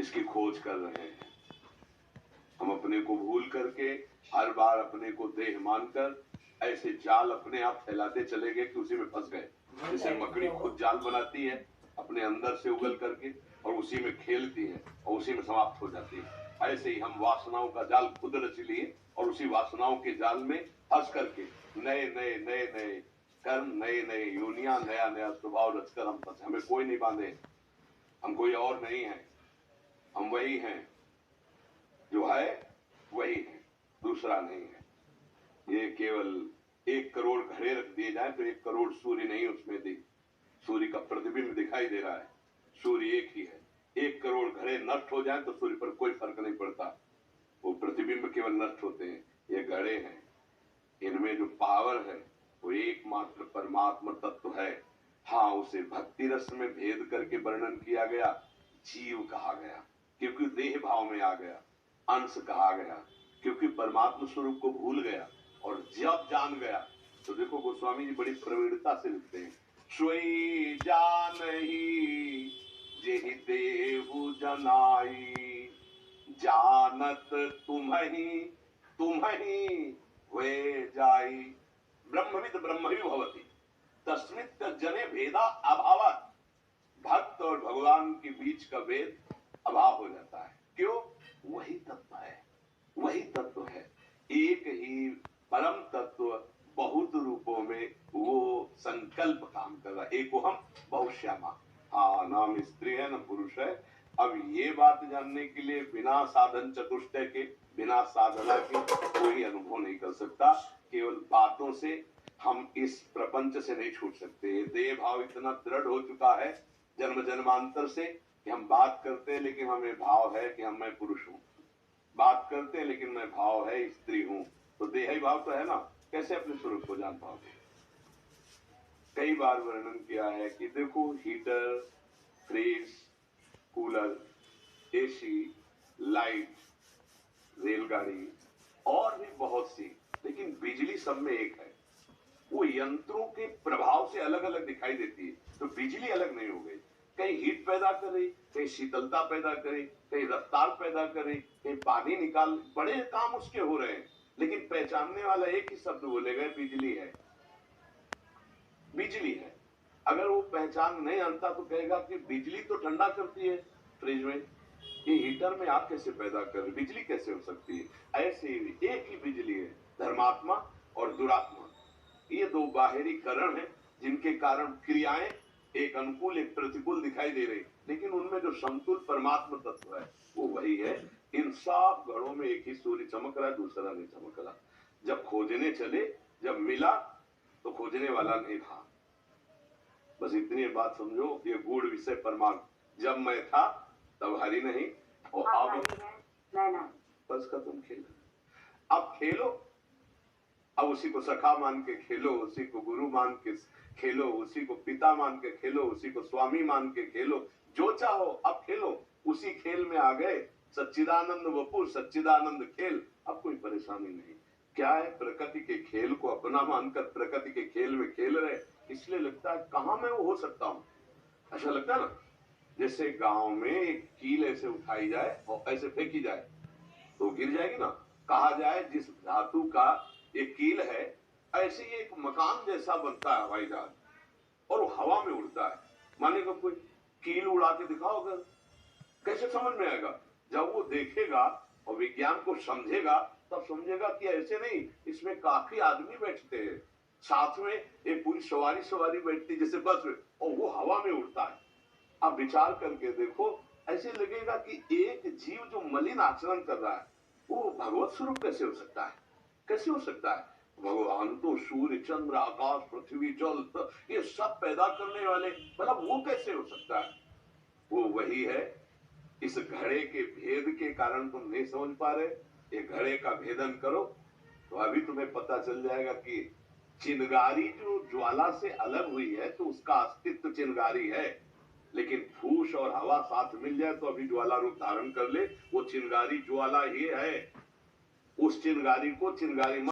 इसकी खोज कर रहे हैं। हम अपने को भूल करके हर बार अपने को देह मानकर ऐसे जाल अपने आप फैलाते चले गए कि उसी में फंस गए। जैसे मकड़ी खुद जाल बनाती है अपने अंदर से उगल करके और उसी में खेलती है और उसी में समाप्त हो जाती है। ऐसे ही हम वासनाओं का जाल खुद रच लिए और उसी वासनाओं के जाल में फंस करके नए नए नए नए कर्म, नए नए योनियां, नया नया स्वभाव रचकर हम फंसे। हमें कोई नहीं बांधे, हम कोई और नहीं है, हम वही हैं जो है, वही है, दूसरा नहीं है। ये केवल 1 करोड़ घड़े रख दिए जाए तो 1 करोड़ सूर्य नहीं उसमें दी, सूर्य का प्रतिबिंब दिखाई दे रहा है, सूर्य एक ही है। 1 करोड़ घड़े नष्ट हो जाए तो सूर्य पर कोई फर्क नहीं पड़ता, वो प्रतिबिंब केवल नष्ट होते हैं। ये घड़े हैं, इनमें जो पावर है वो एकमात्र परमात्मा तत्व है। हाँ, उसे भक्ति रस में भेद करके वर्णन किया गया, जीव कहा गया क्योंकि देह भाव में आ गया, अंश कहा गया क्योंकि परमात्मा स्वरूप को भूल गया। और जब जान गया तो देखो गोस्वामी जी बड़ी प्रवीणता से लिखते हैं, सोई जान ही जेहि देहु जनाई, जानत तुम्हि वे जाई, ब्रह्मविद ब्रह्मवि भवति तस्मित् जने भेदा अभावत्। भक्त और भगवान के बीच का भेद अभाव हो जाता है। क्यों? वही तत्व है, वही तत्व है, एक ही परम तत्व बहुत रूपों में वो संकल्प काम कर रहा है। एक हम बहुश्यामा, हाँ, नाम स्त्री है न पुरुष है। अब ये बात जानने के लिए बिना साधन चतुष्टय के, बिना साधना के कोई अनुभव नहीं कर सकता। केवल बातों से हम इस प्रपंच से नहीं छूट सकते। देह भाव इतना दृढ़ हो चुका है जन्म जन्मांतर से कि हम बात करते हैं लेकिन हमें भाव है कि मैं पुरुष हूँ, बात करते हैं लेकिन मैं भाव है स्त्री हूँ। तो देही भाव तो है ना, कैसे अपने स्वरूप को जान पाओगे? कई बार वर्णन किया है कि देखो heater, fridge, cooler, AC, light, रेलगाड़ी और भी बहुत सी, लेकिन बिजली सब में एक है। वो यंत्रों के प्रभाव से अलग अलग दिखाई देती है, तो बिजली अलग नहीं हो गई। कहीं हीट पैदा कर रही, कहीं शीतलता पैदा करे, कहीं रफ्तार पैदा करे, कहीं पानी निकाल, बड़े काम उसके हो रहे हैं, लेकिन पहचानने वाला एक ही शब्द बोलेगा, बिजली है, बिजली है। अगर वो पहचान नहीं आता तो कहेगा कि बिजली तो ठंडा करती है फ्रिज में, ये हीटर में आग कैसे पैदा कर, बिजली कैसे हो सकती है? ऐसे ही एक ही बिजली है, धर्मात्मा और दुरात्मा। ये दो बाहरी करण है जिनके कारण क्रियाएं एक अनुकूल एक प्रतिकूल दिखाई दे रही, लेकिन उनमें जो समतुल परमात्मा तत्व है वो वही है। इन सब घड़ों में एक ही सूर्य चमक रहा है, दूसरा नहीं चमक रहा। जब खोजने चले, जब मिला तो खोजने वाला नहीं था। बस इतनी बात समझो, ये गूढ़ विषय परमात्मा। जब मैं था तब हरि नहीं, और अब बस खत्म। खेल अब खेलो, अब उसी को सखा मान के खेलो, उसी को गुरु मान के खेलो, उसी को पिता मान के खेलो, उसी को स्वामी मान के खेलो, जो चाहो अब खेलो। उसी खेल में आ गए, सच्चिदानंद वपुर, सच्चिदानंद खेल। अब कोई परेशानी नहीं। क्या है, प्रकृति के खेल को अपना मानकर प्रकृति के खेल में खेल रहे, इसलिए लगता है कहां मैं वो हो सकता हूं। ऐसा लगता है ना, जैसे गांव में एक कील ऐसे उठाई जाए और ऐसे फेंकी जाए तो गिर जाएगी ना। कहा जाए जिस धातु का एक कील है, ऐसे ही एक मकान जैसा बनता है हवाई जहाज, और वो हवा में उड़ता है। मानेगा कोई कील उड़ा के दिखाओ, अगर कैसे समझ में आएगा? जब वो देखेगा और विज्ञान को समझेगा तब समझेगा कि ऐसे नहीं, इसमें काफी आदमी बैठते हैं, साथ में एक पूरी सवारी बैठती जैसे बस में, और वो हवा में उड़ता है। अब विचार करके देखो, ऐसे लगेगा कि एक जीव जो मलिन आचरण कर रहा है वो भगवत स्वरूप कैसे हो सकता है? कैसे हो सकता है? भगवान तो सूर्य, चंद्र, आकाश, पृथ्वी, जल, ये सब पैदा करने वाले, मतलब वो कैसे हो सकता है? वो वही है। इस घड़े के भेद के कारण तुम नहीं समझ पा रहे। ये घड़े का भेदन करो तो अभी तुम्हें पता चल जाएगा कि चिनगारी जो ज्वाला से अलग हुई है तो उसका अस्तित्व चिनगारी है, लेकिन फूस और हवा साथ मिल जाए तो अभी ज्वाला रूप धारण कर ले, वो चिनगारी ज्वाला ही है। उस चिनगारी को चिनगारी